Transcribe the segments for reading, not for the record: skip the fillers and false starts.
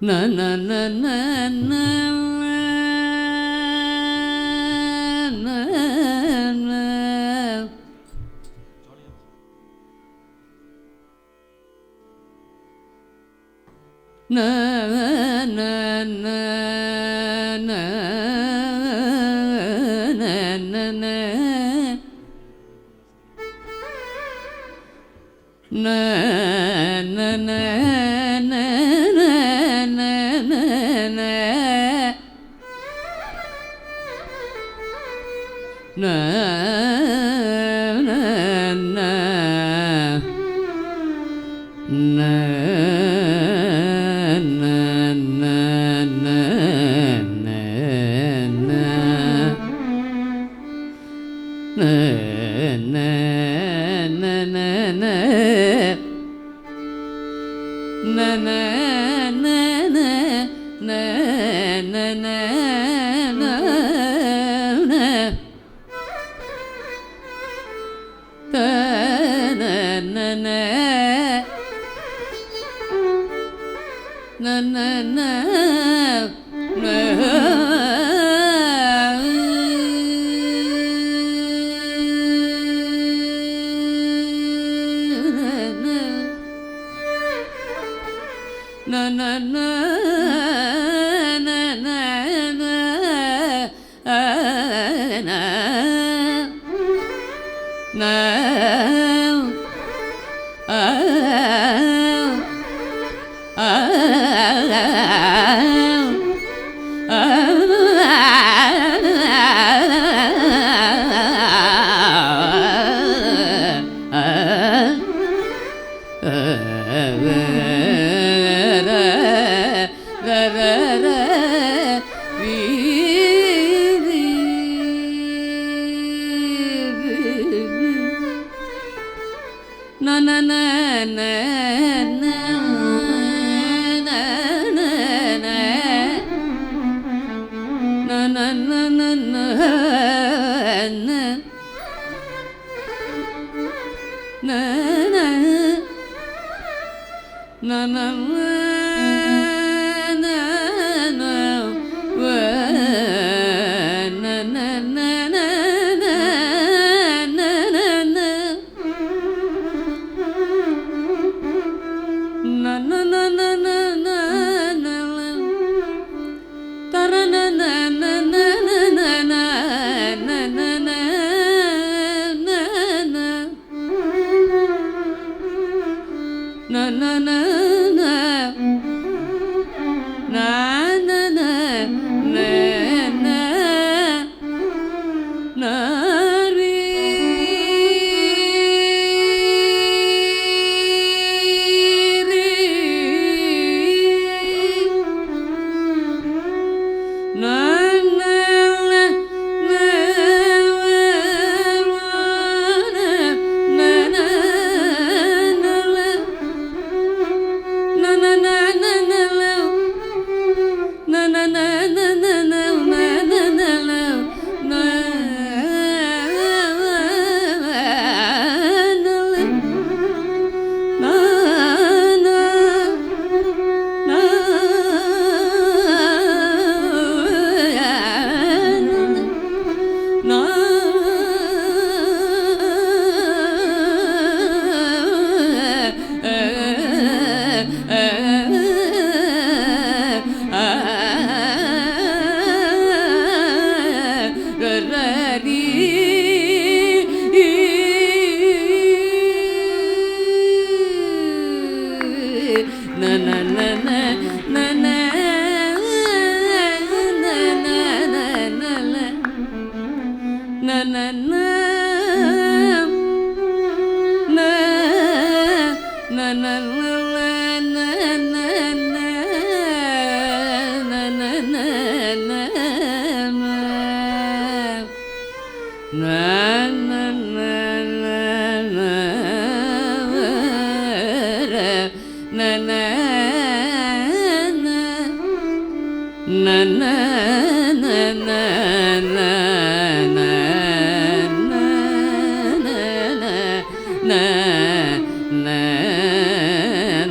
na na na na na na na na na na na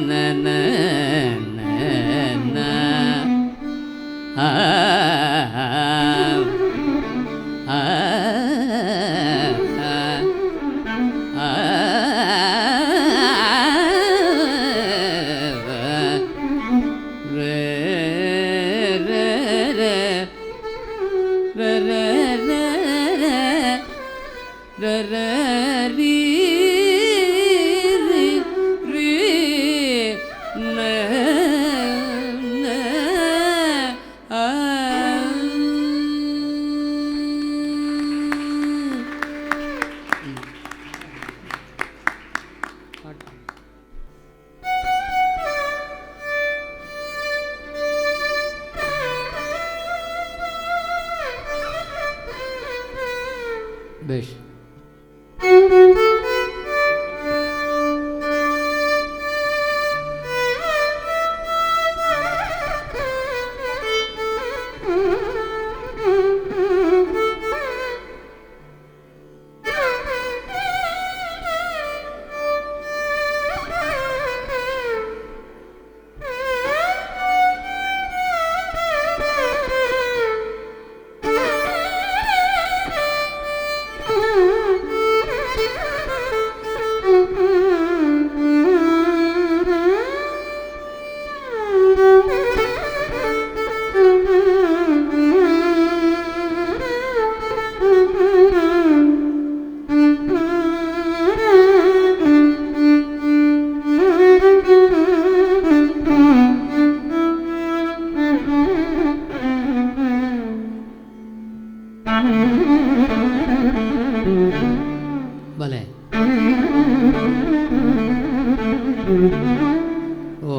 na na na na பேஷ். भले ओ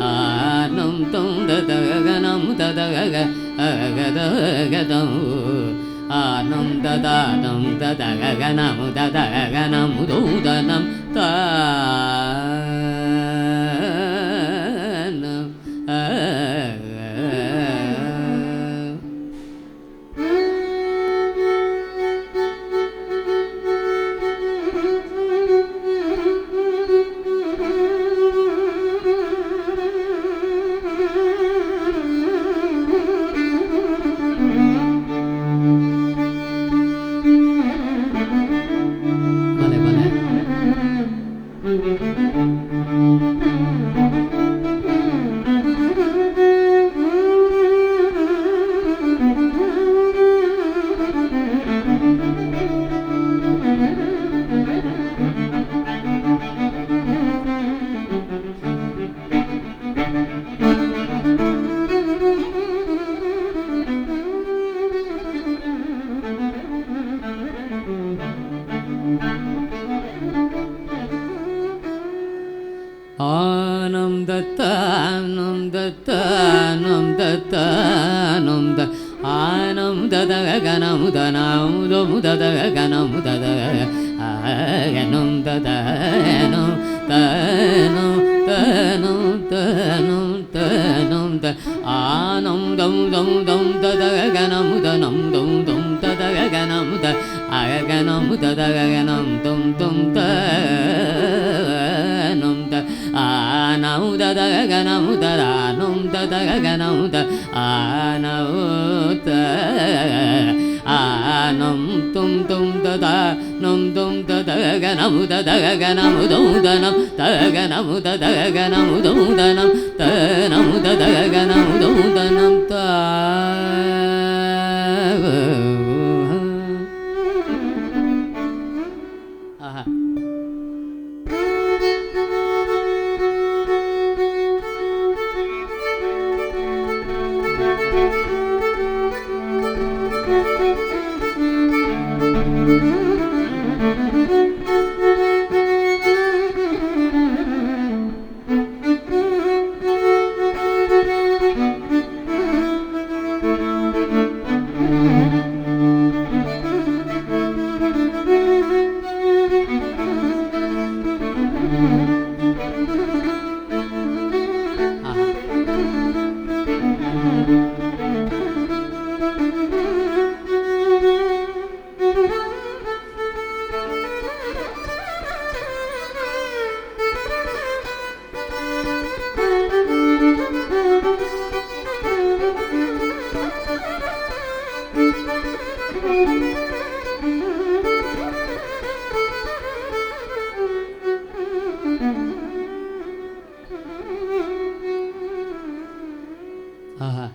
annum தொம் ததகனம் ததக அகதகதம் annum ததானம் ததகனம் ததகனம் தூதனம் தானம் Vale, vale. Anam datanam datanam datanam da anam dadaganam danam dum dadaganam dadaganam dadanam tanam tanam tanam tanam da anam dum dum dum dadaganam danam dum dum dadaganam da agaganam dadaganam dum dum tanam da anam dadaganam dadanam dadaganam da anam anam tum tum dadanam tum dadaganam dadaganam dum danam dadaganam dadaganam dum danam tanam dadaganam dum danam ta aha aha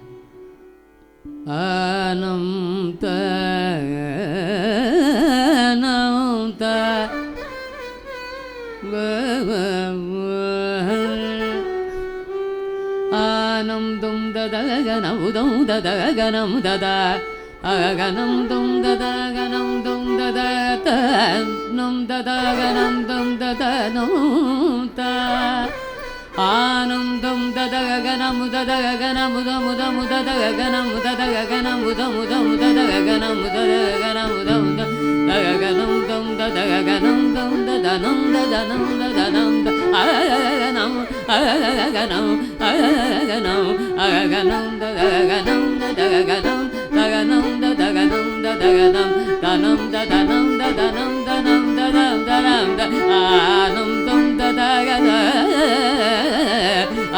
anam tanam ta anam dum dadaganam dum dadaganam dada agaganam dum dadaganam dum dadatanam dadaganam dum dadanam ta anam dum dadaganam dadaganam dum dum dadaganam dadaganam dum dum dadaganam dadaganam dum dadaganam dum dadaganam dum dadanam dadanam dadanam agaganam agaganam agaganam agaganam dadaganam dadaganam daganam dadaganam dadaganam danam dadanam dadanam danam dadam danam anam dum dadaganam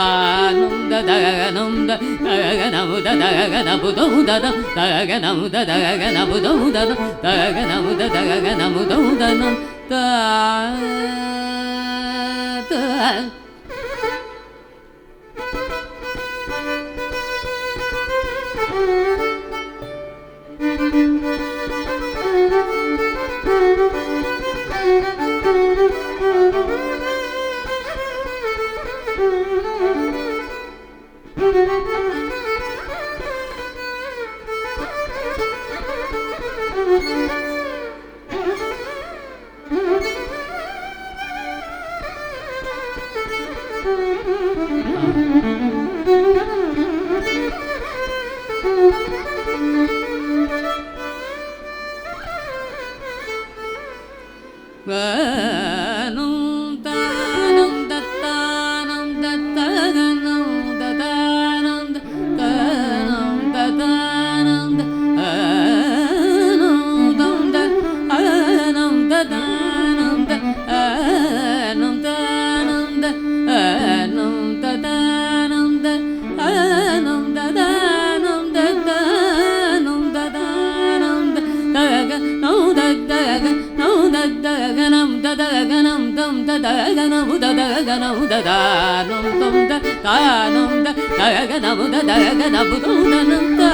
anam dadaganam dadaganam dadaganam dum dadam dadaganam dadaganam dum dadam dadaganam dadaganam dum dadam ta ta ganam dum da da ganam da da ganam da da num dum da da num da da ganam da da ganam dum da num da.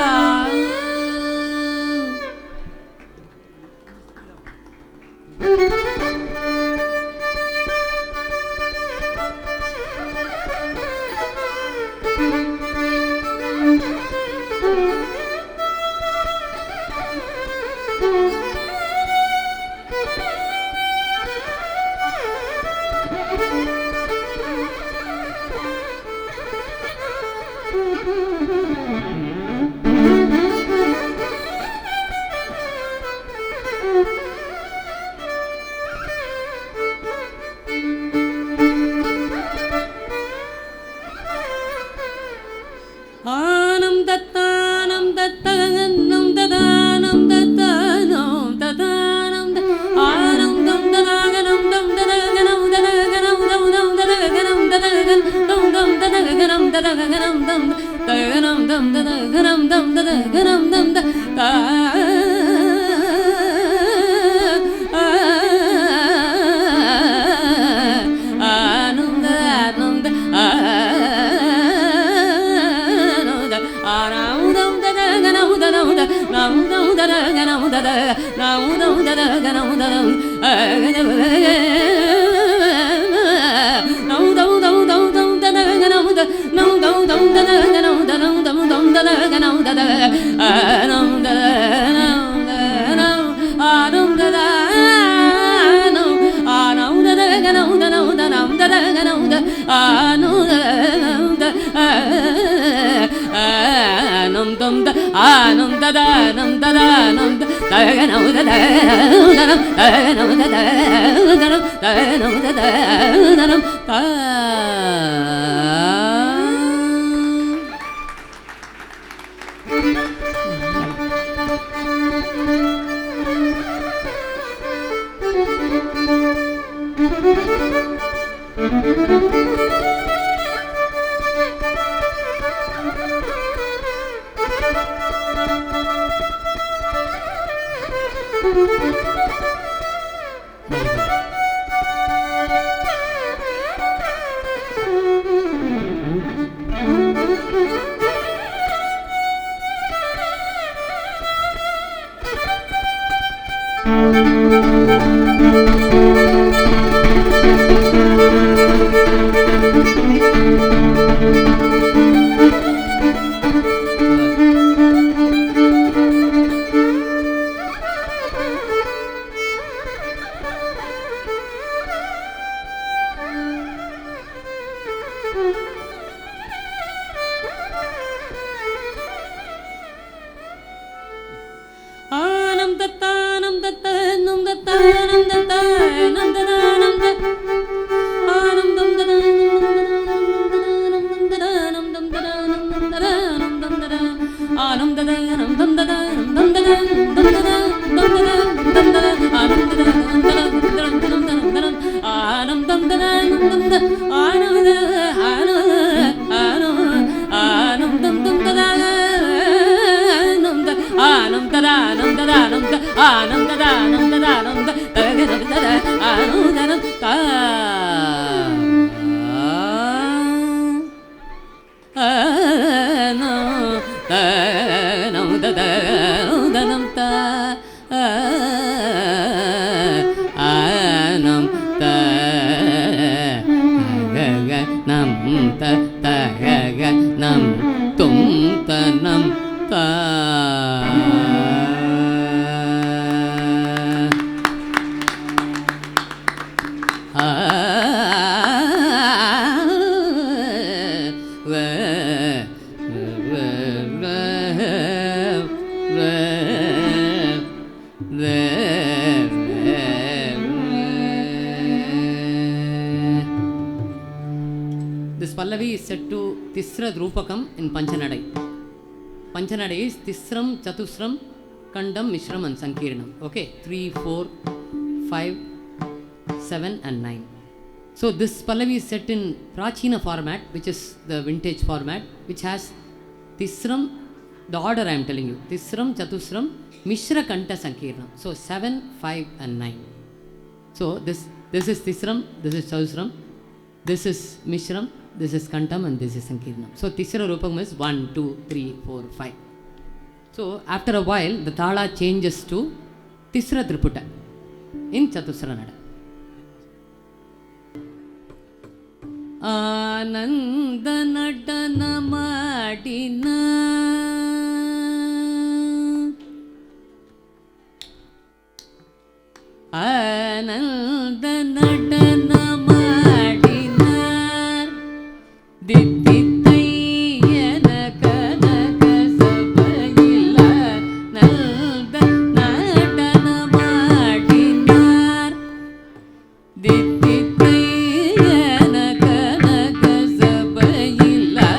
This Pallavi is set to Tisra Drupakam in Panchanadai. Panchanadai is Tisram, Chatusram, Kandam, Mishram and Sankirnam. Okay, 3, 4, 5, 7 and 9. So this Pallavi is set in Prachina format, which is the vintage format, which has Tisram, the order I am telling you, Tisram, Chatusram, Mishra, Kanta, Sankirnam. So 7, 5 and 9. So this This is Tisram, this is Chausram, this is Mishram, this is Kantam, and this is Sankirnam. So Tisra Rupam is 1, 2, 3, 4, 5. So after a while, the Thala changes to Tisra Triputa in Chatusra Nada. Ananda Natana Madina Ananda Natana Madinar Dittithayana Kanaka Sabayila Nanda Natana Madinar Dittithayana Kanaka Sabayila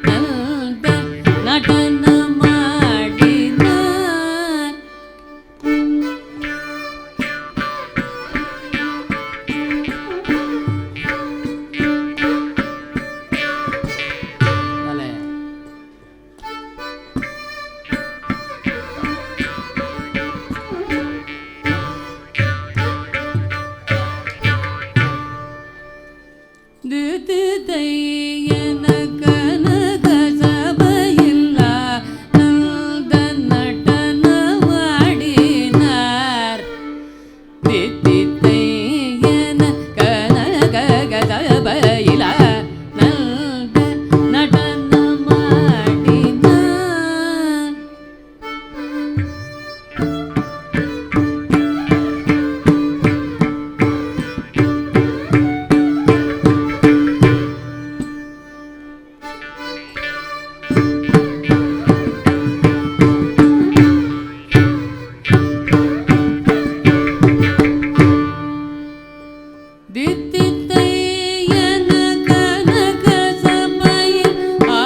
Nanda Natana Madinar. Dittithayana Kanaka Sabayila Nanda Natana Madinar Dittithayana Kanaka Sabayila Nanda Natana Madinar. Dittithayana Kanaka Sabayila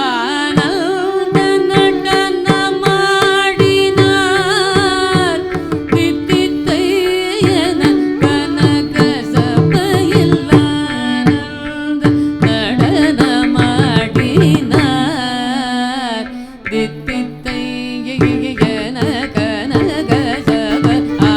Nanda Natana Madinar Dittithayana Kanaka Sabayila Nanda Natana Madinar Dittithayana Kanaka Sabayila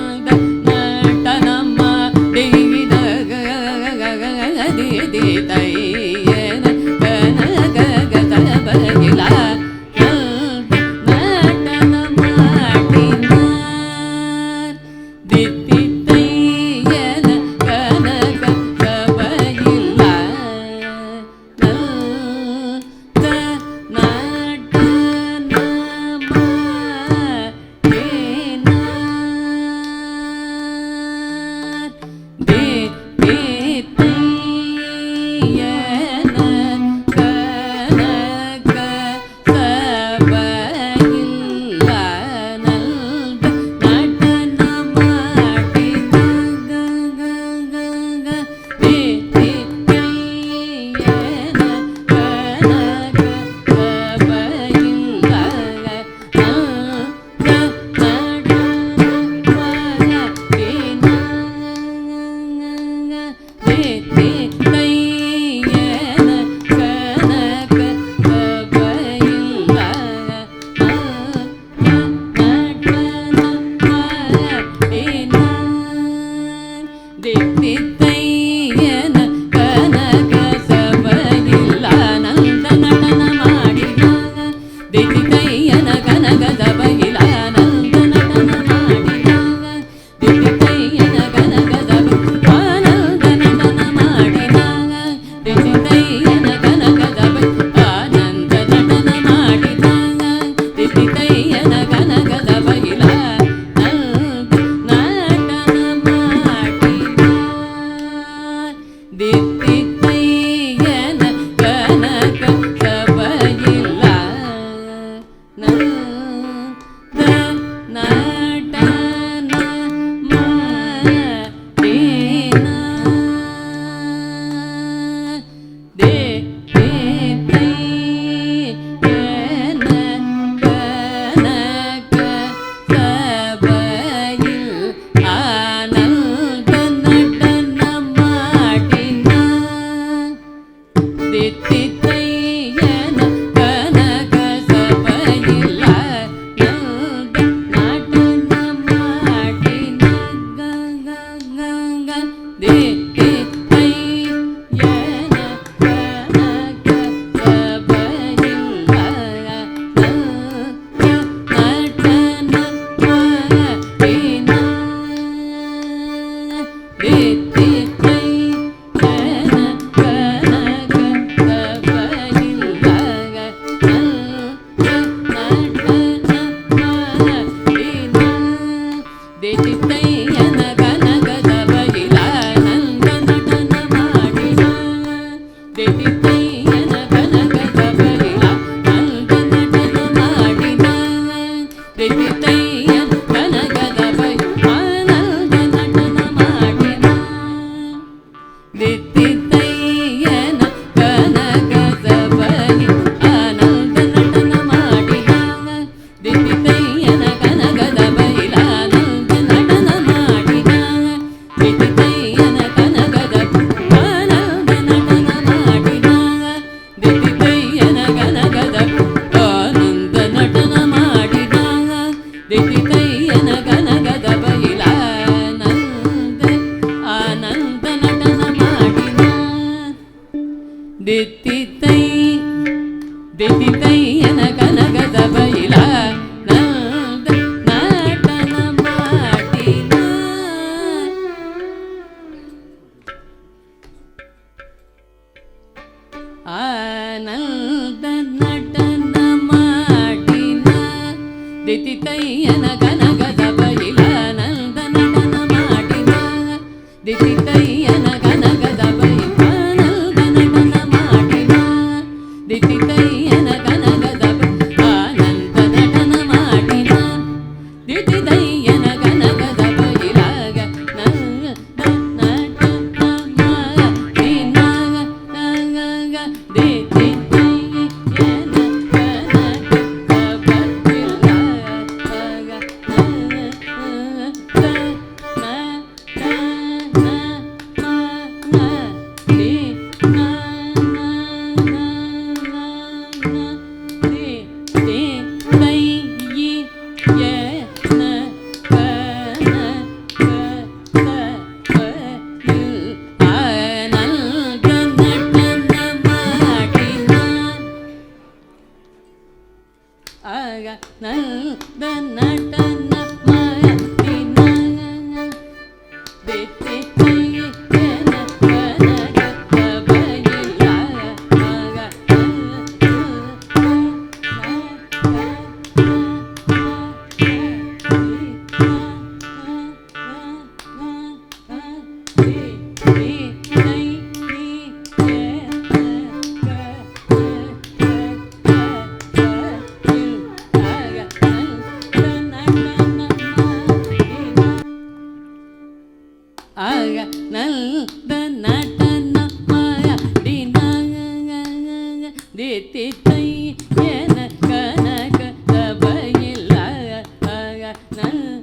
Nanda Natana Dittithayana Kanaka Sabayila Nanda Natana Madinar Dittithayana Kanaka Sabayila Nanda Natana Nanda Natana Madinar ದಿತ್ತಿತಯ್ಯನ ಕನಕ ಸಭೆಯ ಆನಂದ ನಟನ ಮಾಡಿದಾಗ ದಿತ್ತಿತಯ್ಯನ ಕನಕದ ಬೈಲ ಆನಂದ ನಟನ ಮಾಡಿದಾಗ ದಿತ್ತಿತಯ್ಯನ ಕನಕದ ಆನಂದ ನಟನ ಮಾಡಿದಾಗ ದಿತ್ತಿತಯ್ಯನ ಕನಕದ ಆನಂದ ನಟನ ಮಾಡಿದಾಗ ದಿತ್ತಿತಯ್ಯನ ಕನಕದ ಬೈಲ ಆನಂದ ನಟನ ಮಾಡಿದ ದಿತ್ತಿತಯ್ಯನ ಕನಕದ ಬೈಲ ನಂದ ನಟನ ಮಾಡಿದ ಆನಂದ ನಟನ ಮಾಡಿದ ದಿತ್ತಿತಯ್ಯನ ಕನಕದ ಬೈಲ ನಂದ ನಟನ ಮಾಡಿದ ದಿತ್ತಿತಯ್ಯನ ಕನಕದ ಬೈಲ ನಂದ ನಟನ ಮಾಡಿದ ದಿತ್ತಿತಯ್ಯನ ಕನಕದ ಆನಂದ ನಟನ ಮಾಡಿದ ದಿತ್ತಿತಯ್ಯನ ಕನಕದ ಬೈಲಾಗ ನಂದ ನಟನ ಮಾಡಿದ ದಿತ್ತಿತಯ್ಯನ ಕನಕದ ನಂದ ನಟನ ಮಾಡಿದ ದಿತ್ತಿತಯ್ಯನ ಕನಕದ ಬೈಲ ಆಗ ನಂದ ನಟನ ಮಾಡಿದ ದಿತ್ತಿತಯ್ಯನ ಕನಕದ ಬೈಲ ಆಗ ನಂದ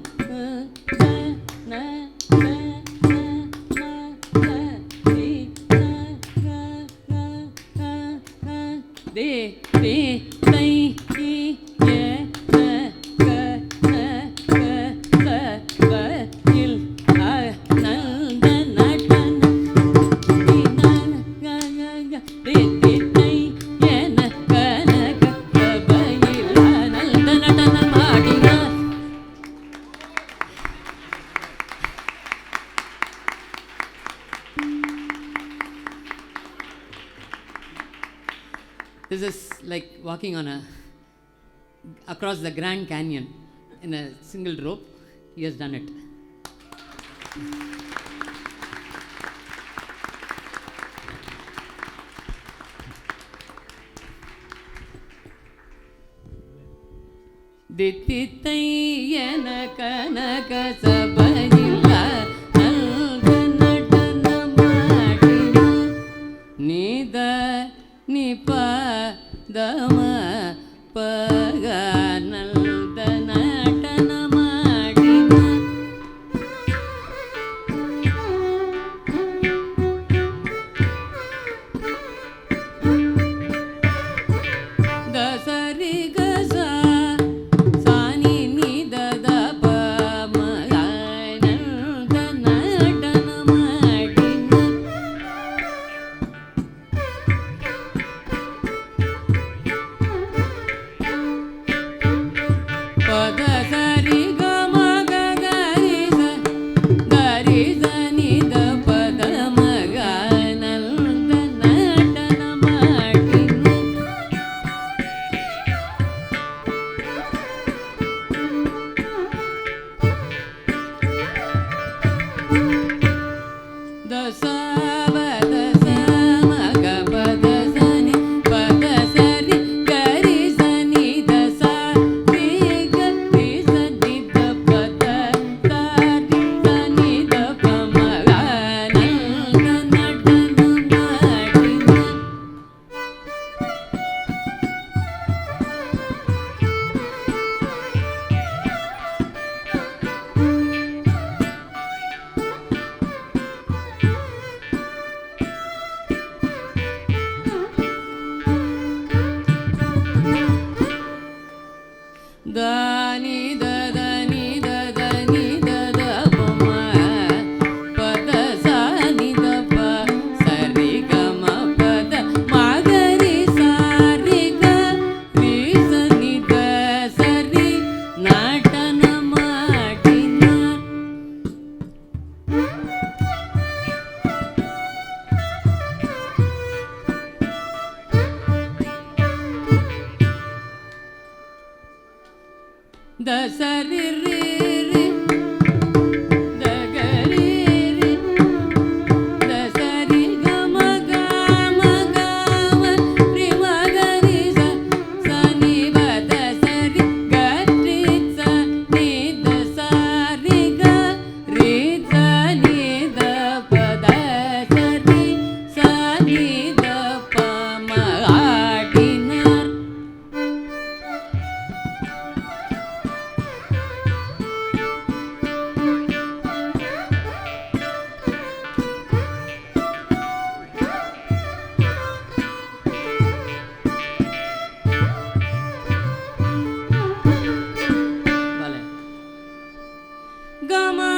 This is like walking on across the Grand Canyon in a single rope. He has done it. ದಿತ್ತಿತಯ್ಯನ ಕನಕ ಸಭೆಯಿಲ್ಲ ನಂದ ನಟನ ಮಾಡಿದ ನಿದ ನಿಪ ದಮ ಪಗ ನಂದ ನಟನ ಮಾಡಿದ ದಸರಿ ಗಸ ಸಾನಿ ನಿದ ದ ಪ ಮಗ சரி ரி ரி த க ரி ரி த சரி க ம க ம க ம ரி ம க ரி ச ச நி ப த சரி க ரி ச நி த ச ரி க ரி ச நி த ப த சரி ச நி த ப ம ஆடினார். Vale. Gama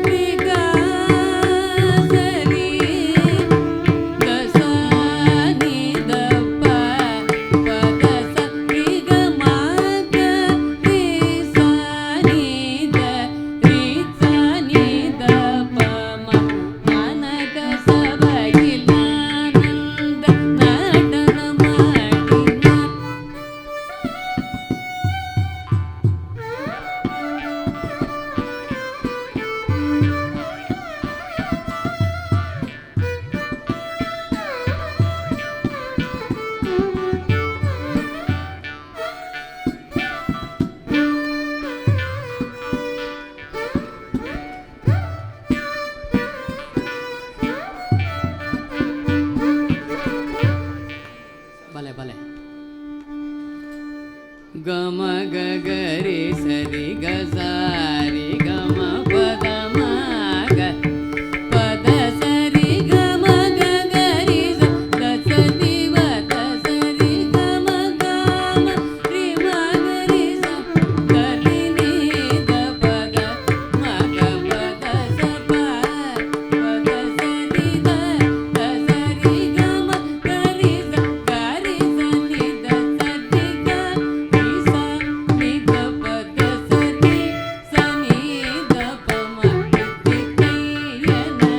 ri ga sari da sa ni da pa pa da sa ri ga ma ga ri sa ni da ri sa ni da pa ma na ga sa ba ilananda nadana madina. Vale, vale. Gama ga ga re sari ga sa re ga ma pa da ma ga pa da sari ga ma ga ga ri sa da sa ni ba da sari ga ma ga ma ri ma ga ri sa ga ri ni da pa da ma ga pa da sa pa da sa ni da sa ri ga ma ga ri sa ni da sa ri ga ri sa ni da pa da sa ni sa ni da pa ma ti kai yana.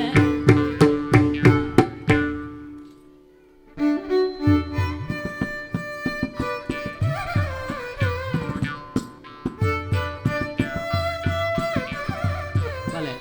Vale.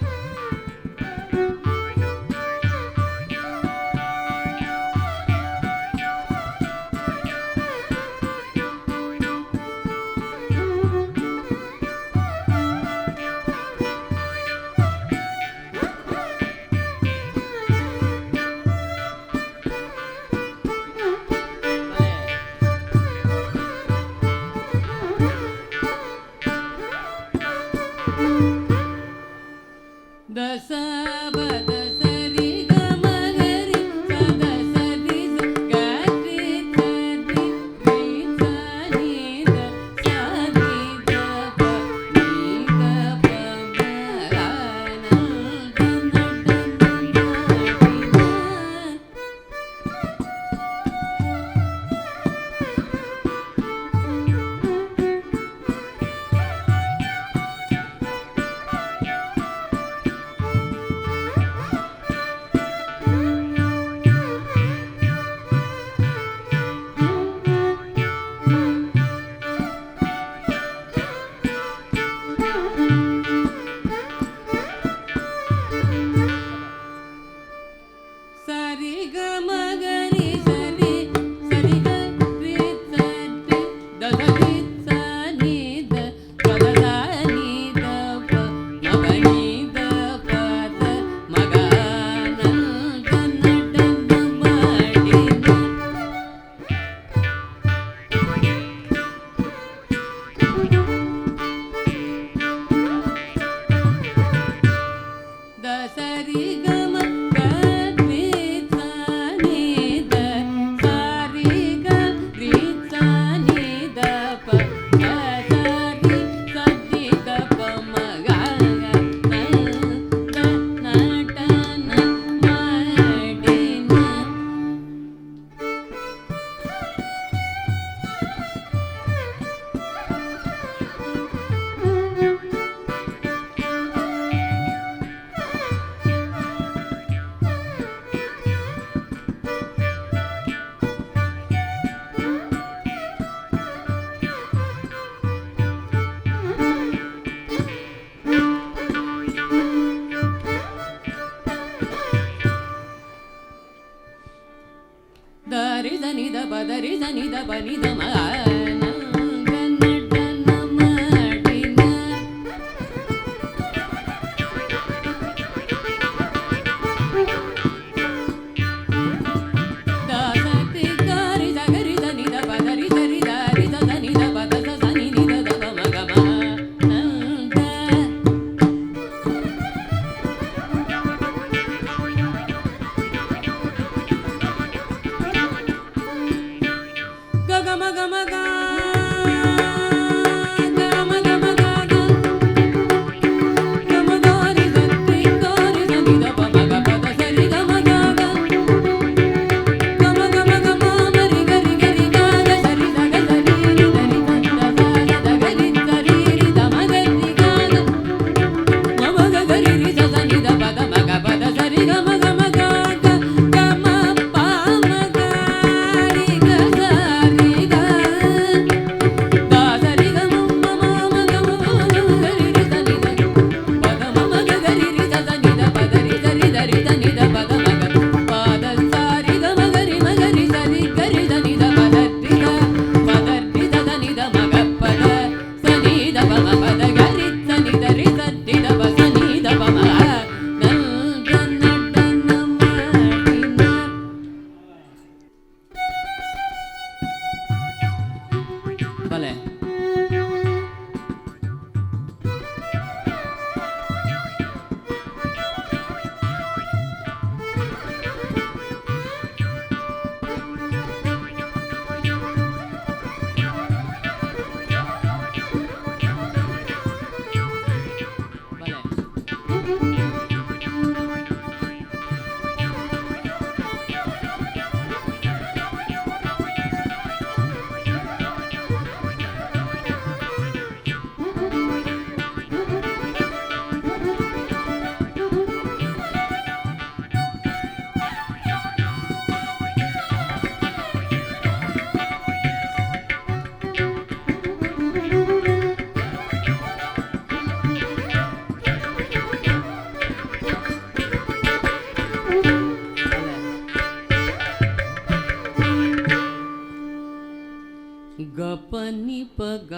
Da sa ba da sa ri ga ma ga ri sa da sa ni sa ga ri sa ni ri sa ni da sa ni da pa ni da pa ma ra na da na da na da na. Sari ga ma ga ri sari sari ga ri sa ri da sa ri sa ni da pa da sa ni da pa ma ga ni da pa da ma ga na da na da na ma di na. Da sa ri ga ma ga ri sa ni da sa ri ga ri sa ni da pa ga sa ri sa ni da pa ma ga ga na da na da na ma di na. ನಿದ ಬನಿ ದ ಮ ಗಪನಿ ಪಗ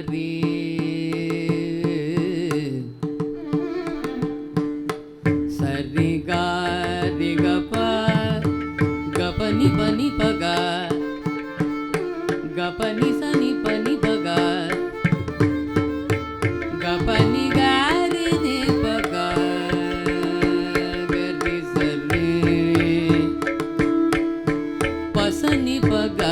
ರೇ ಸರಿ ಗ ರಿ ಗಪ ಗಪನಿ ಪನಿ ಪಗ ಗಪನಿ ಸನಿ ಪನಿ ಪಗ ಗಪನಿ ಗ ರಿ ನಿ ಪಗ ಗರಿ ಸರಿ ಪಸನಿ ಪಗ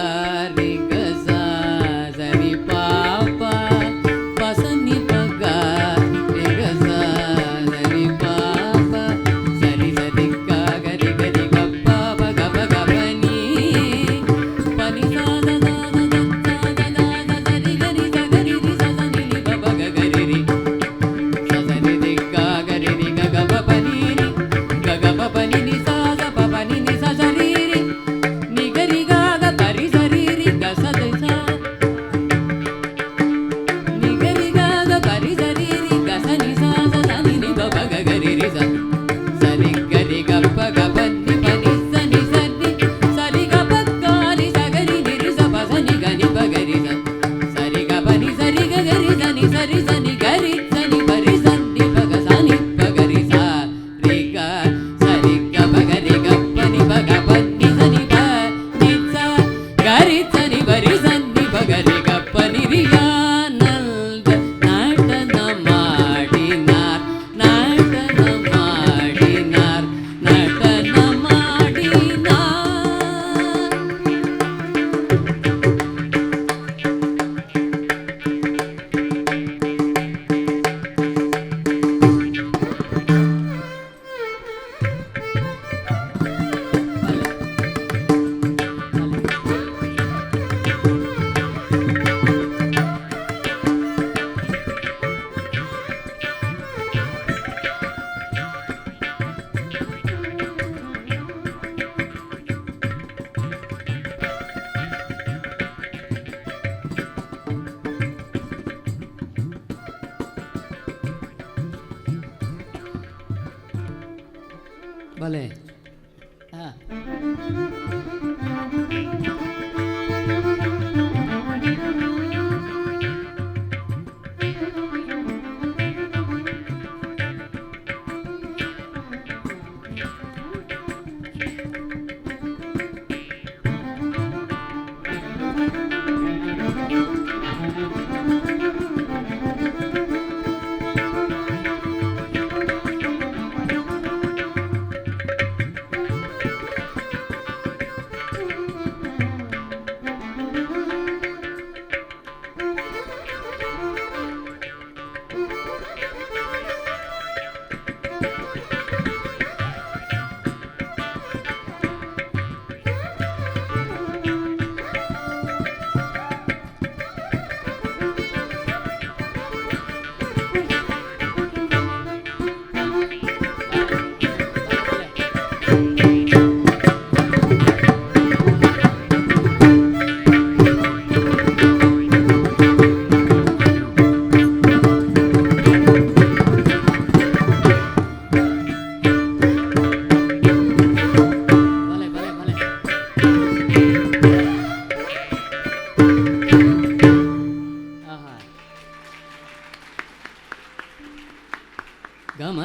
भले हाँ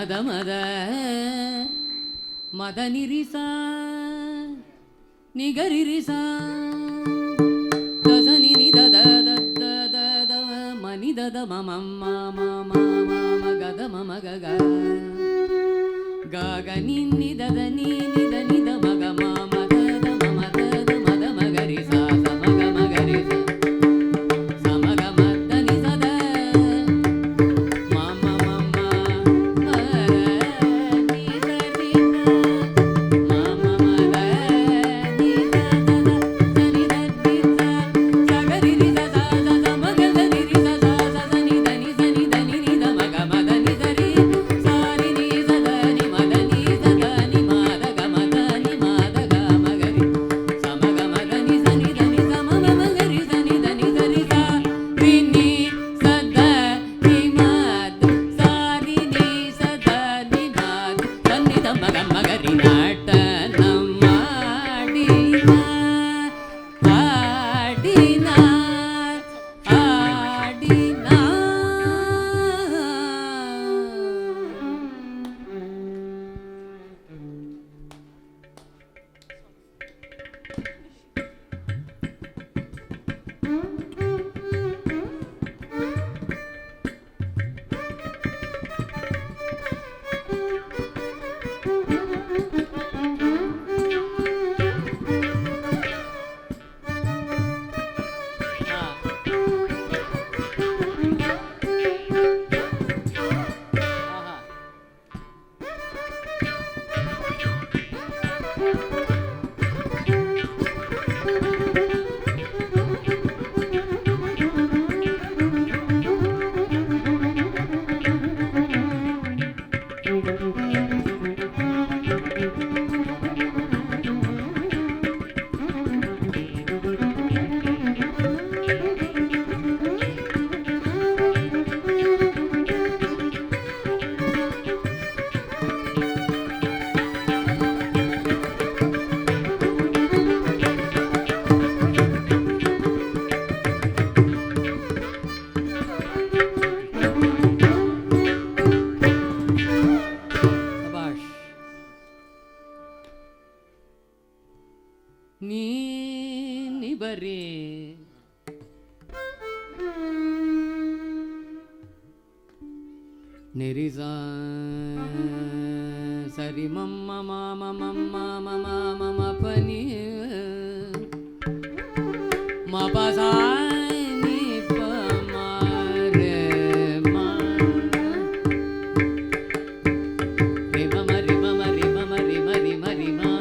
மத மத மத நிரிசா நிகரிரிசா தசனி நிதத தத மணி தத மம கத மம கக கக நிதத நித நித மக மம தத மம தத மத மகரிசா சமக மகரிசா சமக மத நிசத மம மம நிரிசா சரி மம்ம மாம மம்ம மம மம பனி மபசா நீ பமரே மா ரி மம ரி மம ரி மம ரி மரி மரி மா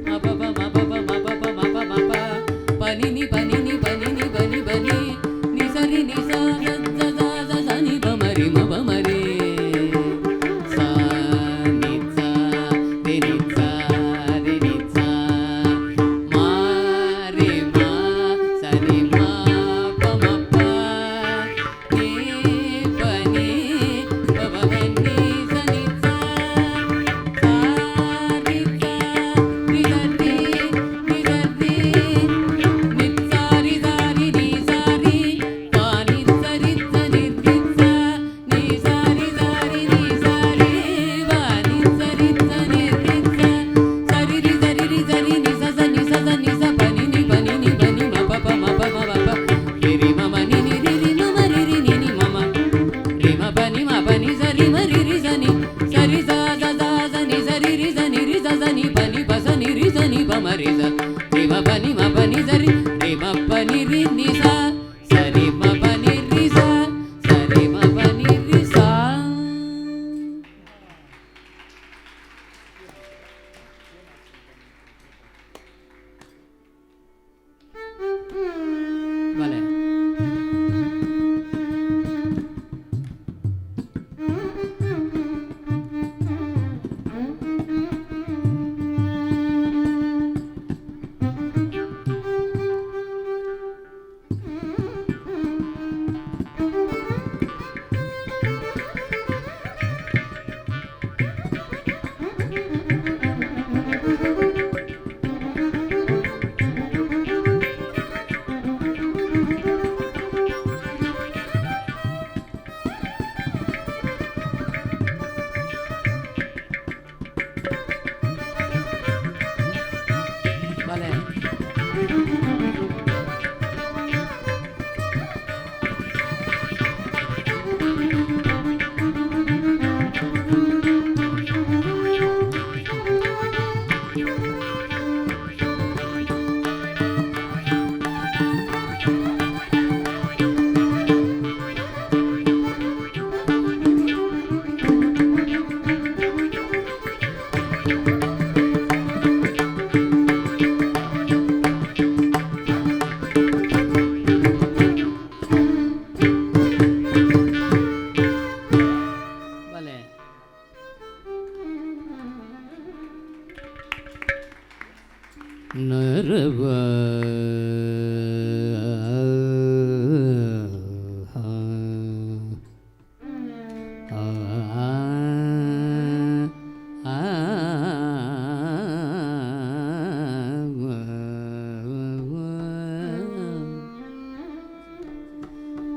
மபப மபப மபப மப மப பனி நி பனி நி பனி நி பனி பனி நி சரி நி சா ச ச நி பமரி மபமரி சரி மா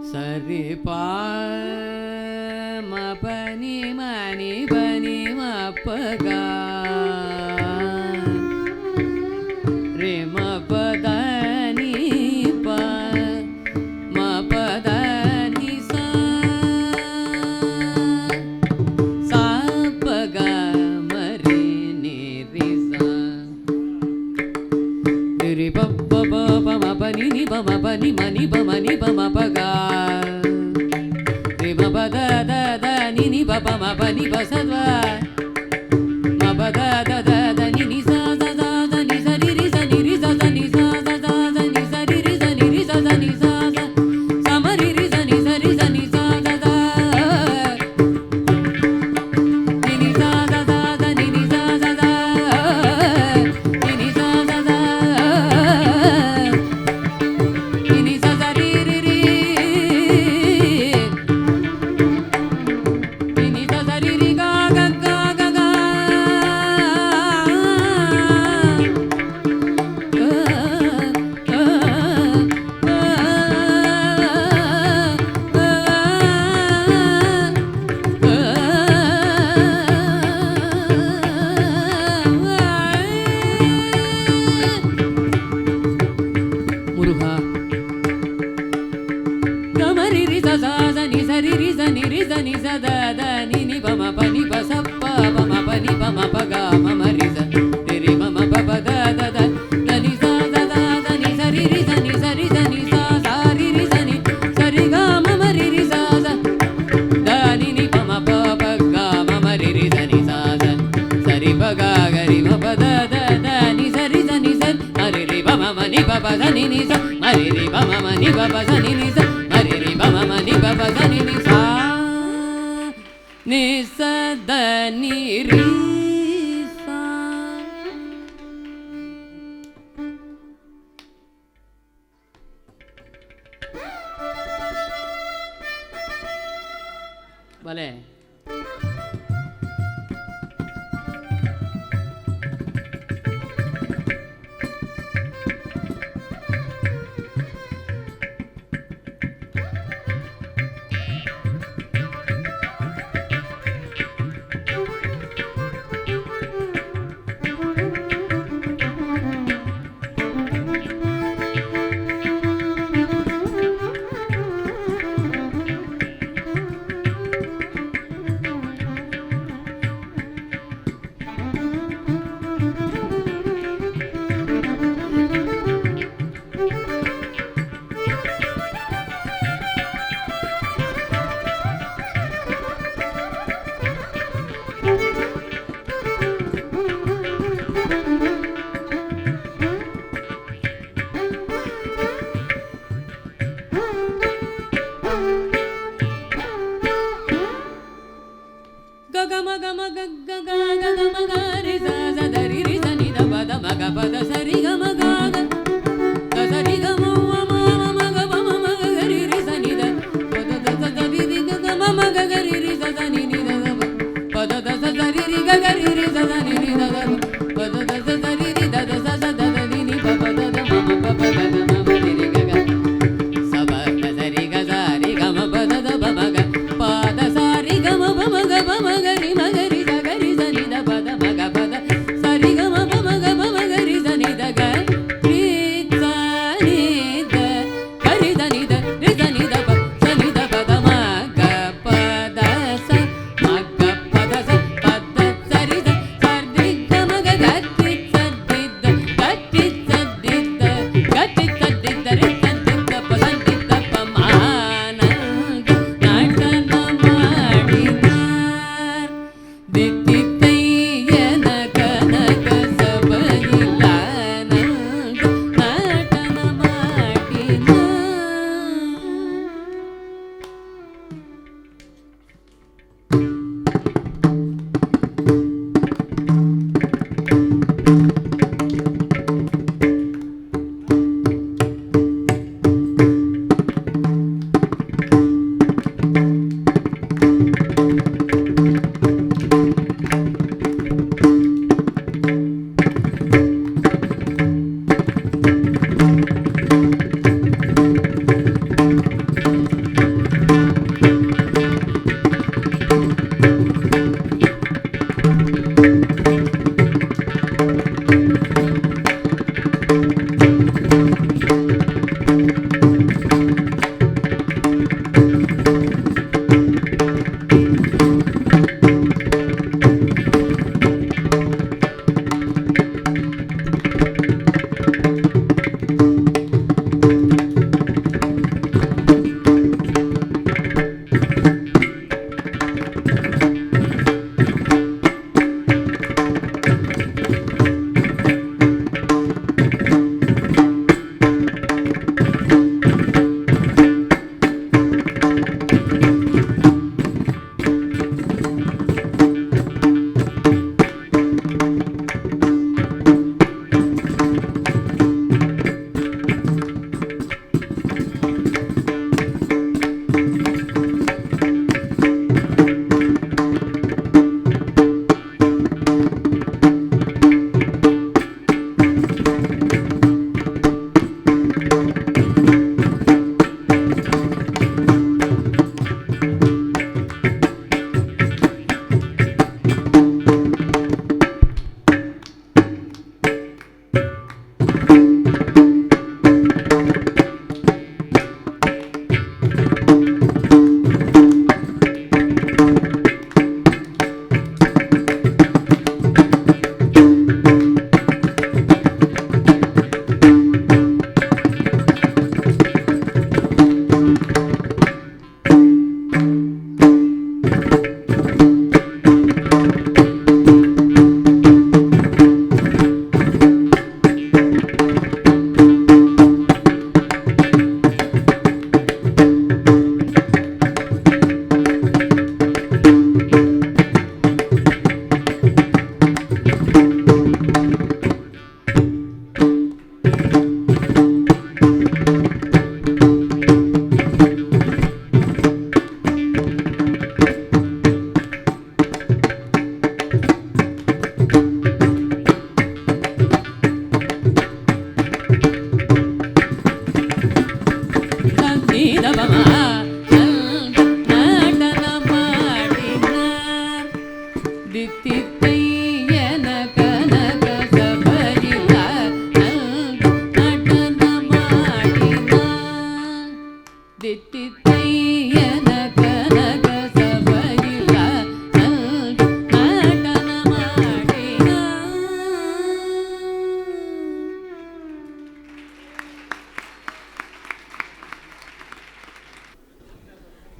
சரி பா ம பனி மணி பனி மப்பகா ரே ம பத நீ ப ம பத நீ சா சா பகா மரி நீ ரி சா ரி ப ப ப ப ம பனி நீ ப ம பனி மணி ப மணி ப ம பகா ரி ம ப த த த நீ நீ ப ப ம ப நீ ப ச த ம ப த த த த நீ நீ சா சா சா சா நீ ச ரி ரி ச நீ ரி ச ச நீ சா சா சா சா நீ ச ரி ரி ச நீ ரி ச ச நீ சா சா ச ம ரி ரி ச நீ ச ரி ச நீ சா சா சா நீ நீ சா சா சா சா நீ நீ சா சா சா நீ நீ சா சா சா நீ நீ சா சா ரி ரி ரி நீ நீ சா சா ரி ரி கா கா கா கா கா முருகா கமரி ரி ச சா ச நி ச ரி ரி ச நி ரி ச நி ச த த நி நி ப ம ப நி ப ச ப ப ம ப நி ப ம ப க ம ம ரி ச ரி ரி ம ம ப ப த த த த நி ச த த த நி ச ரி ரி ச நி ச ரி ச நி சா சா ரி ரி ச நி ச ரி க ம ம ரி ரி ச ச த நி நி ப ம ப ப க ம ம ரி ரி ச நி சா ச ச ரி ப க க ரி ம ப த த த நி ச ரி ச நி ச ம ரி ரி ப ம ம நி ப ப த நி நி ச ம ரி ரி ப ம ம நி ப ப த நி நி ச ம ரி ரி ப ம ம நி ப ப த நி நி சா நி ச த நி ரி சா பலே க க ம க ம க க க க க ம க ரி ச ச த ரி ரி ச நி த ப த ம க ப த ச ரி க ம க க த ச ரி க ம ம ம ம க ப ம ம க க ரி ரி ச நி த ப த த ச த ரி ரி க க ம ம க க ரி ரி ச ச நி நி த த ப த த ச த ரி ரி க க ரி ரி ச ச நி நி த த ப த த ச த ரி ரி த த ச ச த த ரி நி ப ப த த ம ம ப ப க க ம ம ரி ரி க க ச ப த ச ரி க ச ரி க ம ப த த ப ம க ப த ச ரி க ம ப ம க ப ம க ரி ம க ரி ச க ரி ச நி த ப த ம க ப த ச ரி க ம ப ம க ப ம க ரி ச நி த க ரி ச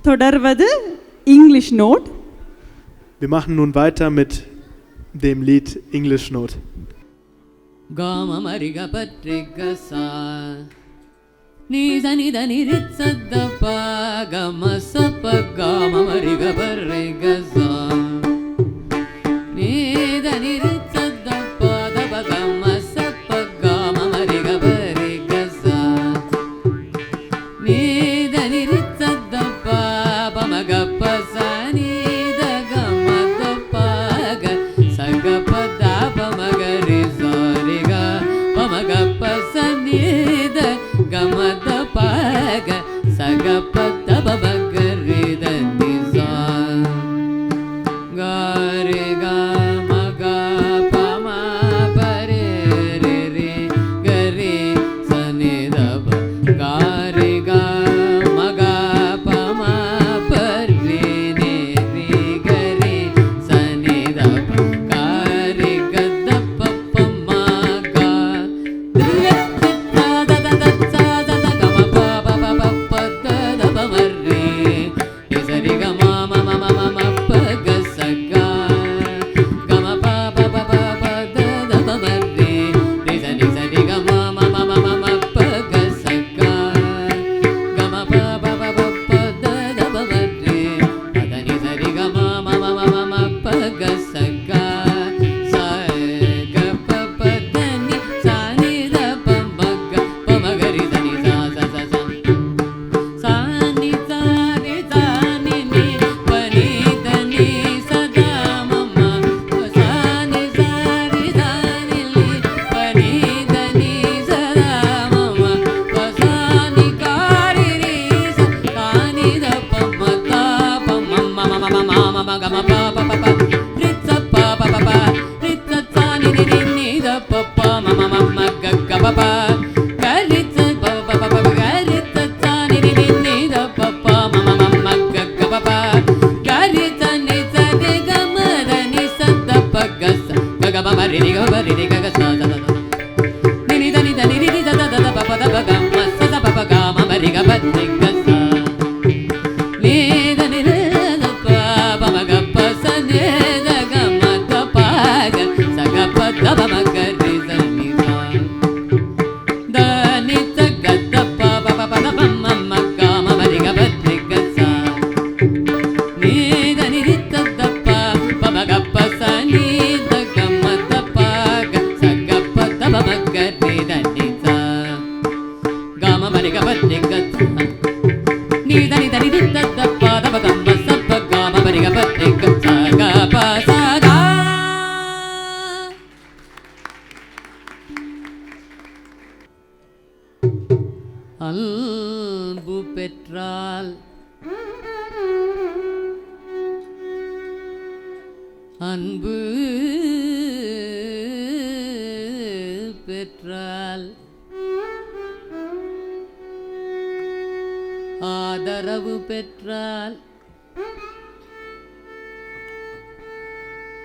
தொடர்வது English Note. Wir machen nun weiter mit dem Lied English Note. Gama mariga patriga sa ni zani dani ritsadda pa gama sapa gama mariga patriga sa ni dani ritsadda pa da gama sapa gama mariga patriga sa ni dani ritsadda pa bamaga pa sa ni da gama da pa ga sa ga pa da bamaga re sa re ga bamaga pa sa ni da gama da pa ga sa ga pa da bamaga re da ni sa ga re ga ma ga அன்பு பெற்றால் அன்பு பெற்றால் ஆதரவு பெற்றால்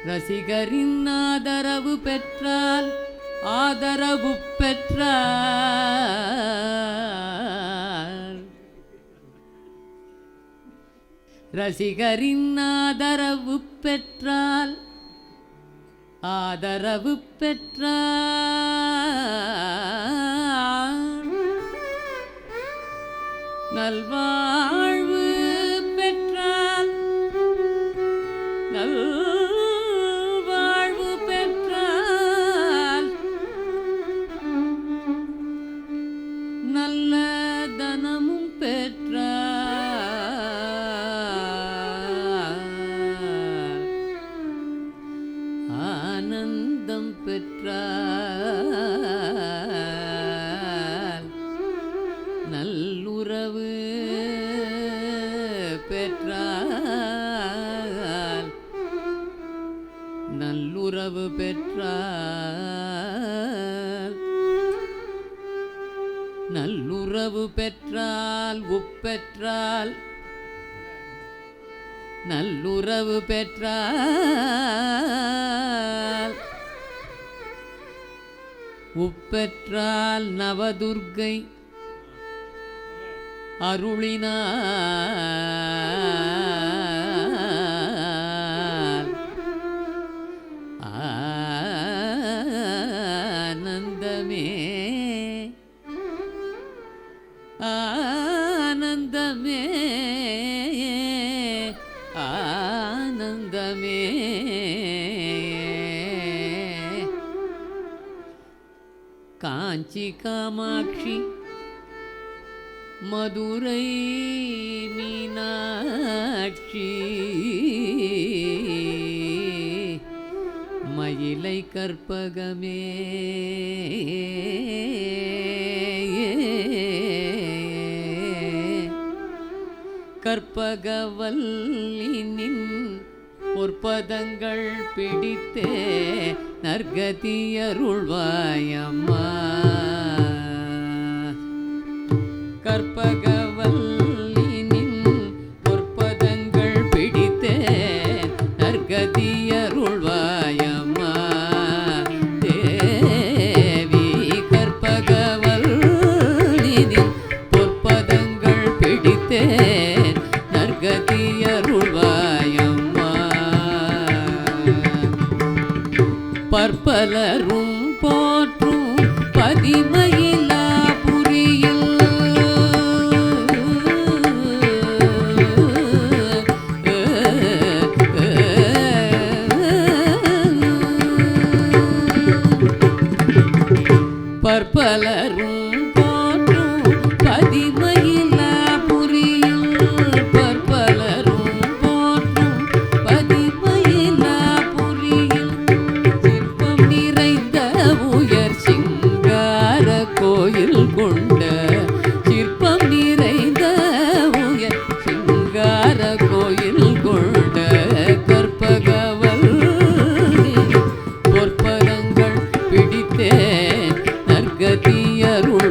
ரசிகரின் ஆதரவு பெற்றால் ஆதரவு பெற்றால் ரசிகரின் ஆதரவு பெற்றால் ஆதரவு பெற்றால் நல்வாழ்வு பெற்றால் நல்வாழ்வு பெற்றால் நல்ல தனமும் பெற்றால் ஆனந்தம் பெற்றால் நல்லுறவு பெற்றால் நல்லுறவு பெற்றால் நல்லுறவு பெற்றால் உப்பெற்றால் நல்லுறவு பெற்றால் உப்பெற்றால் நவதுர்க்கை அருளினார் ஆனந்தமே ஆனந்தமே ஆனந்தமே காஞ்சி காமாட்சி மதுரை மீனாட்சி மயிலை கற்பகமே கற்பகவல்லினின் பொற்பதங்கள் பிடித்தே நற்கதியருள்வாயம்மா கற்பகவல்லினின் பொற்பதங்கள் பிடித்தே நற்கதியருள்வாயம்மா தேவி கற்பகவல்லினின் பொற்பதங்கள் பிடித்தே நற்கதியருள்வாயம்மா பற்பலரும் போற்றும் பதிமயிலா புரியில் பற்பலரும் போற்றும் பதிமையில புரியும் பற்பலரும் போற்றும் பதிமையில புரியும் சிற்பம் நிறைந்த உயர் சிங்கார கோயில் கொண்ட சிற்பம் நிறைந்த உயர் சிங்கார கோயில் கொண்ட கற்பகவல் பொற்பதங்கள் பிடித்தே நற்கதியருள்வாயம்மா.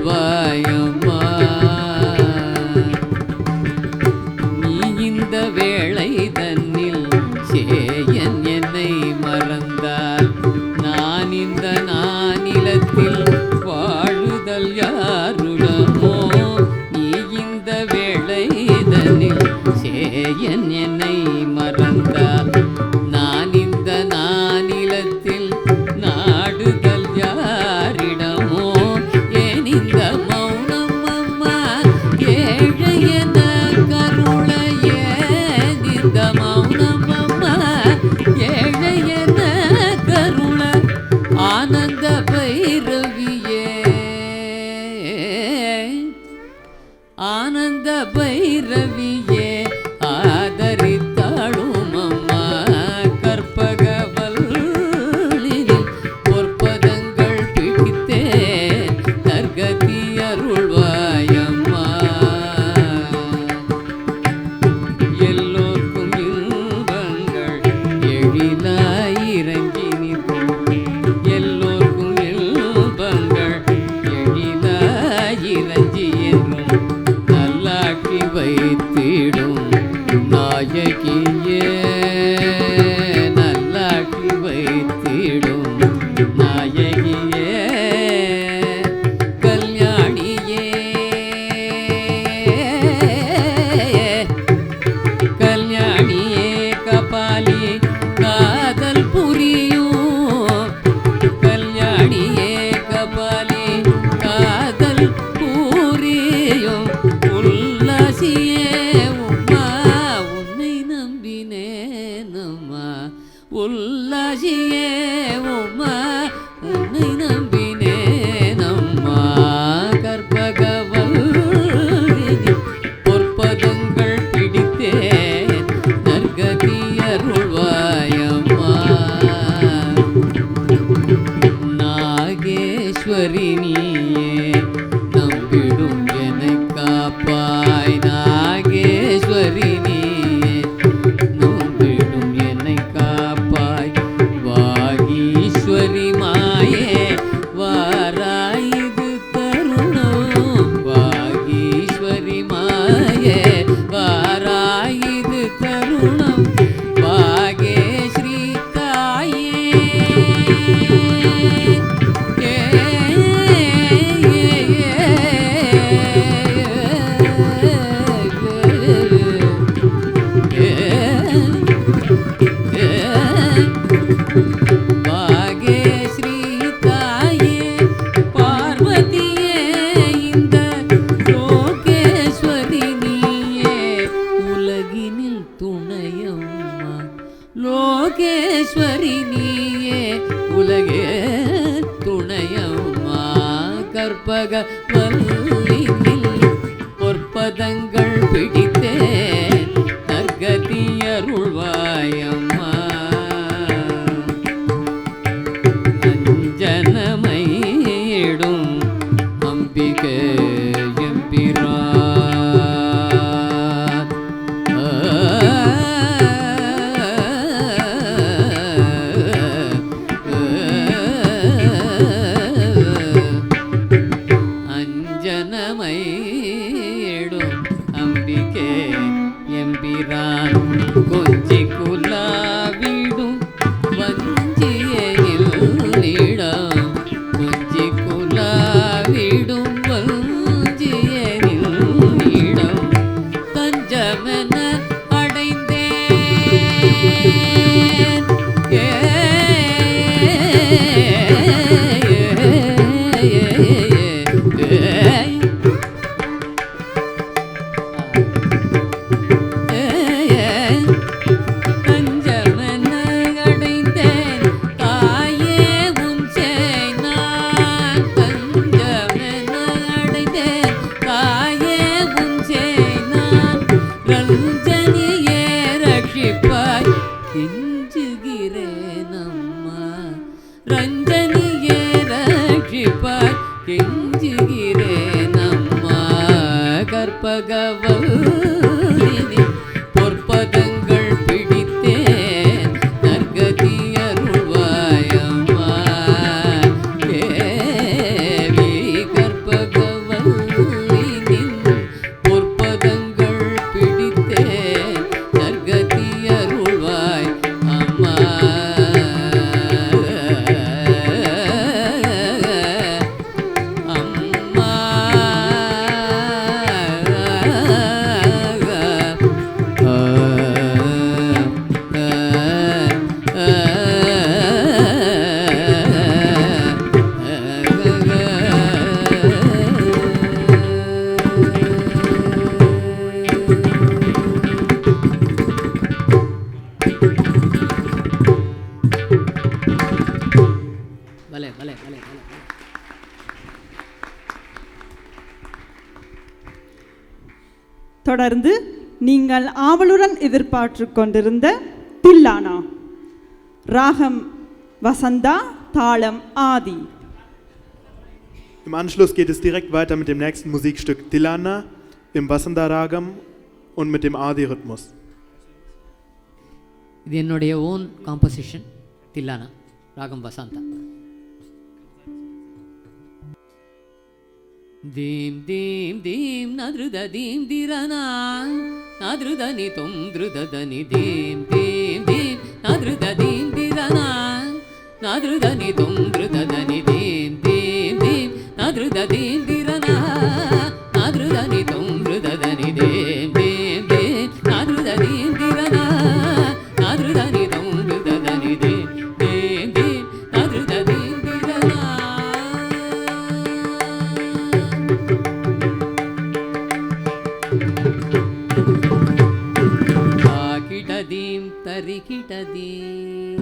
நீ இந்த வேளை தன்னில் சேயன் என்னை மறந்தால் நான் இந்த நானிலத்தில் வாழுதல் யாருடமோ. நீ இந்த வேளை தன்னில் சேயன் என்னை மறந்தால் நான் இந்த நானிலத்தில் நாடுதல் யாரிடமோ. ஏன் இந்த மௌனம் அம்மா ஏழையன கருளையே. இந்த மௌனம் அம்மா ஏழையன கருள ஆனந்த பைரவியே. ஆனந்த பைரவியே ஆதரித்தாளும் அம்மா கற்பகவல்லில் பொற்பதங்கள் பிடித்தே நற்கதி அருள்வாயம்மா. எல்லோர்க்கும் இன்பங்கள் எழிலாய் இறங்கி நிற்கும். எல்லோர்க்கும் இன்பங்கள் எழிலாய் இறங்கி என்றும் நல்லாட்சி வைத்திடும் நாயகியே. நல்லாட்சி வைத்திடும் நாயகியே கல்யாணியே. கல்யாணியே கபாலி காதல் புரியும். கல்யாணியே கபாலி காதல் புரியும். உல்லாசியே உம்மா உன்னை நம்பினேனம்மா. உல்லாசியே உம்மா உன்னை நம்பினேனம்மா. கற்பகவல்லில் பொற்பதங்கள் பிடித்தேன் நற்கதி அருள்வாயம்மா. நாகேஸ்வரி நீயே நம்பிடும் என்னை காப்பாய். நாகேஸ்வரி நீயே நம்பிடும் என்னை காப்பாய். வாகீஸ்வரி மாயே வாராயுது தருணம். வாகீஸ்வரி மாயே வாராயுது தருணம். வாகேஸ்ரீ தாயே பாகேஸ்ரீ தாயே பார்வதியே இந்த லோகேஸ்வரி நீயே உலகினில் துணையம்மா. லோகேஸ்வரி நீயே உலகே துணையம்மா. கற்பகவல்லில் பொற்பதங்கள் பிடித்தே நற்கதி அருள்வாயம்மா. அஞ்சனமையிடும் அம்பிகை எம்பிரான். அஞ்ச ரஞ்சனியே ரட்சிப்பாய் கெஞ்சுகிறேன் அம்மா கற்பகவல்லினி பொற்பதங்கள் பிடித்தேன் நற்கதி அருள்வாய் அம்மா தேவி கற்பகவல்லினின் பொற்பதங்கள் பிடித்தேன் நற்கதி அருள்வாய் அம்மா भले भले भले भले தொடர்ந்து நீங்கள் ஆவலுடன் எதிர்பார்த்து கொண்டிருந்த தில்லானா, ராகம் வசந்தா, தாளம் ஆதி. Im Anschluss geht es direkt weiter mit dem nächsten Musikstück Tilana im Vasanta Ragam und mit dem Adi-Rhythmus. இது என்னுடைய ஓன் காம்போசிஷன் தில்லானா ராகம் வசந்தா. दीम दीम दीम नद्रुद दीम दिरना नद्रुदनि तुम द्रुदनि दीम दीम दीम नद्रुद दीम दिरना नद्रुदनि तुम द्रुदनि दीम दीम दीम नद्रुद दीम दिरना नद्रुदनि तुम द्रुदनि दीम दीम दीम नद्रुद दीम दिरना नद्रुदनि तुम द्रुदनि दीम दीम दीम नद्रुद दीम दिरना किटदीं तरि किटदीं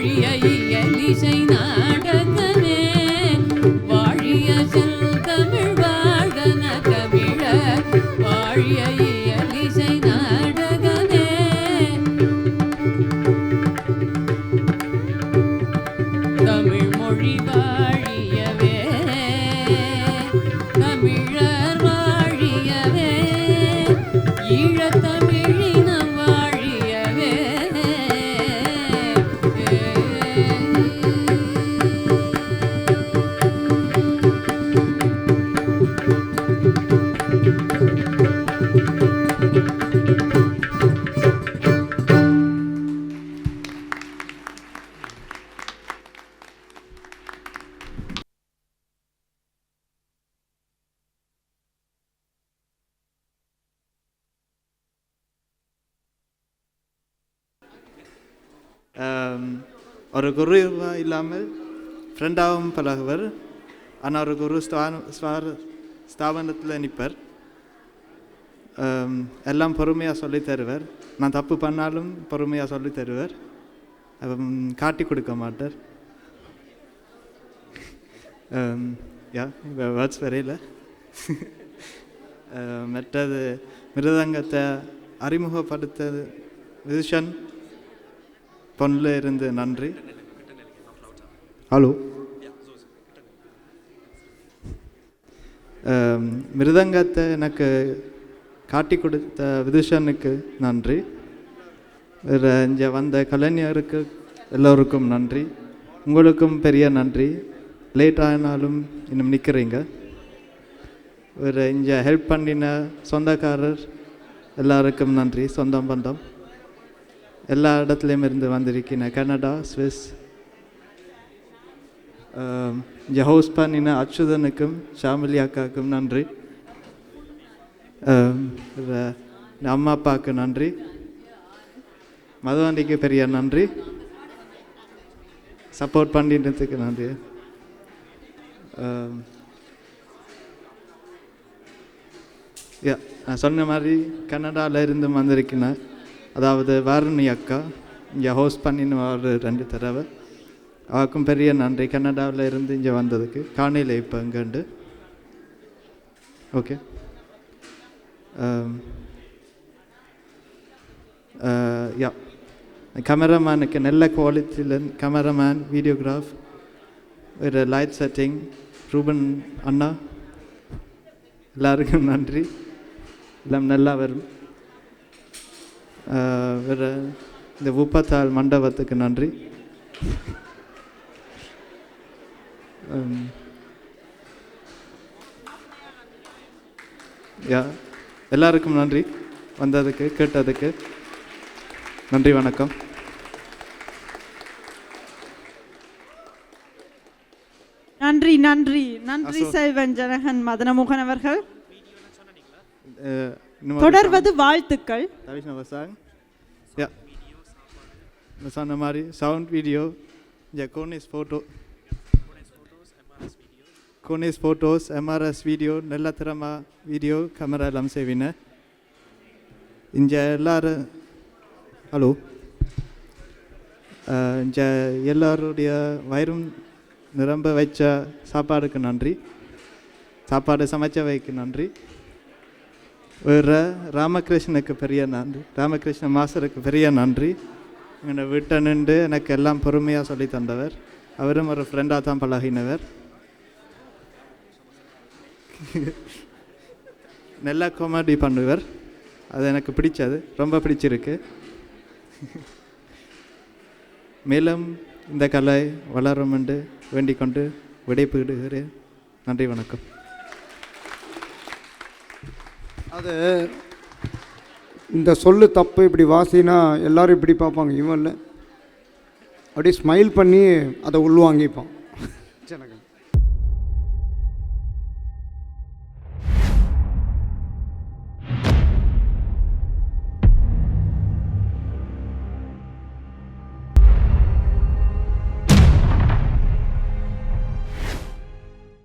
வாழிய இயலிசை நாடகமே வாழிய செந்தமிழ் வாழ்கன தமிழர் வாழிய இயலிசை நாடகமே தமிழ் மொழி வாழியவே தமிழர் வாழியவே ஈழத்தமிழினம் வாழியவே ஒரு குரு இல்லாமல் ஃப்ரெண்டாகவும் பழகுவர். ஆனால் ஒரு குரு ஸ்தாபனத்தில் நிற்பார். எல்லாம் பொறுமையாக சொல்லித் தருவார். நான் தப்பு பண்ணாலும் பொறுமையாக சொல்லித் தருவார். காட்டி கொடுக்க மாட்டார். வேர்ட்ஸ் வரையில் மற்றது மிருதங்கத்தை அறிமுகப்படுத்த விதுஷன் பொண்ணில் இருந்து நன்றி. ஹலோ. மிருதங்கத்தை எனக்கு காட்டி கொடுத்த விதுஷனுக்கு நன்றி. வேறு இங்கே வந்த கலைஞருக்கு எல்லோருக்கும் நன்றி. உங்களுக்கும் பெரிய நன்றி. லேட் ஆனாலும் இன்னும் நிற்கிறீங்க. வேறு இங்கே ஹெல்ப் பண்ணின சொந்தக்காரர் எல்லாருக்கும் நன்றி. சொந்தம் பந்தம் எல்லா இடத்துலையும் இருந்து வந்திருக்கின கனடா, ஸ்விஸ். இங்கே ஹோஸ்ட் பண்ணின அச்சுதனுக்கும் ஷாமிலி அக்காவுக்கும் நன்றி. அம்மா அப்பாவுக்கு நன்றி. மதுவண்டிக்கு பெரிய நன்றி. சப்போர்ட் பண்ணினதுக்கு நன்றி. நான் சொன்ன மாதிரி கனடாவில் இருந்து வந்திருக்கினேன். அதாவது வாரணி அக்கா இங்கே ஹோஸ்ட் பண்ணின்னு ஒரு 2 தடவை. அவருக்கும் பெரிய நன்றி. கனடாவில் இருந்து இங்கே வந்ததுக்கு. காணையில் இப்போ இங்கேண்டு. ஓகே. கேமராமேனுக்கு நல்ல குவாலிட்டியில் கேமராமேன், வீடியோகிராஃப், ஒரு லைட் செட்டிங் ரூபன் அண்ணா எல்லாருக்கும் நன்றி. எல்லாம் நல்லா வரும். வேறு இந்த உப்பத்தாள் மண்டபத்துக்கு நன்றி. எல்லாருக்கும் நன்றி. வந்ததுக்கு கேட்டதுக்கு நன்றி. வணக்கம். நன்றி நன்றி நன்றி செல்வன் ஜனகன் மதனமோகன் அவர்கள். தொடர்வது வாழ்த்துக்கள். சொன்ன மாதிரி sound video cornice photos MRS video நல்ல திறமா வீடியோ கேமரா எல்லாம் செய்வின. இங்கே எல்லாரும் ஹலோ. இங்கே எல்லாருடைய வயிறும் நிரம்ப வச்ச சாப்பாடுக்கு நன்றி. சாப்பாடு சமைச்ச வைக்கு நன்றி. வேறு ராமகிருஷ்ணனுக்கு பெரிய நன்றி. ராமகிருஷ்ண மாஸ்டருக்கு பெரிய நன்றி. என்னை விட்ட நின்று எனக்கு எல்லாம் பொறுமையாக சொல்லி தந்தவர். அவரும் ஒரு ஃப்ரெண்டாக தான் பழகினவர். நல்லா காமெடி பண்ணுவார். அது எனக்கு பிடிச்சது, ரொம்ப பிடிச்சிருக்கு. மேலும் இந்த கலை வளரும் என்று வேண்டிக் கொண்டு விடைபெறுகிறேன். நன்றி, வணக்கம். அது இந்த சொல்லு தப்பு இப்படி வாசினா எல்லாரும் இப்படி பார்ப்பாங்க. இவன் இல்லை, அப்படியே ஸ்மைல் பண்ணி அதை உள்வாங்கிப்பான்.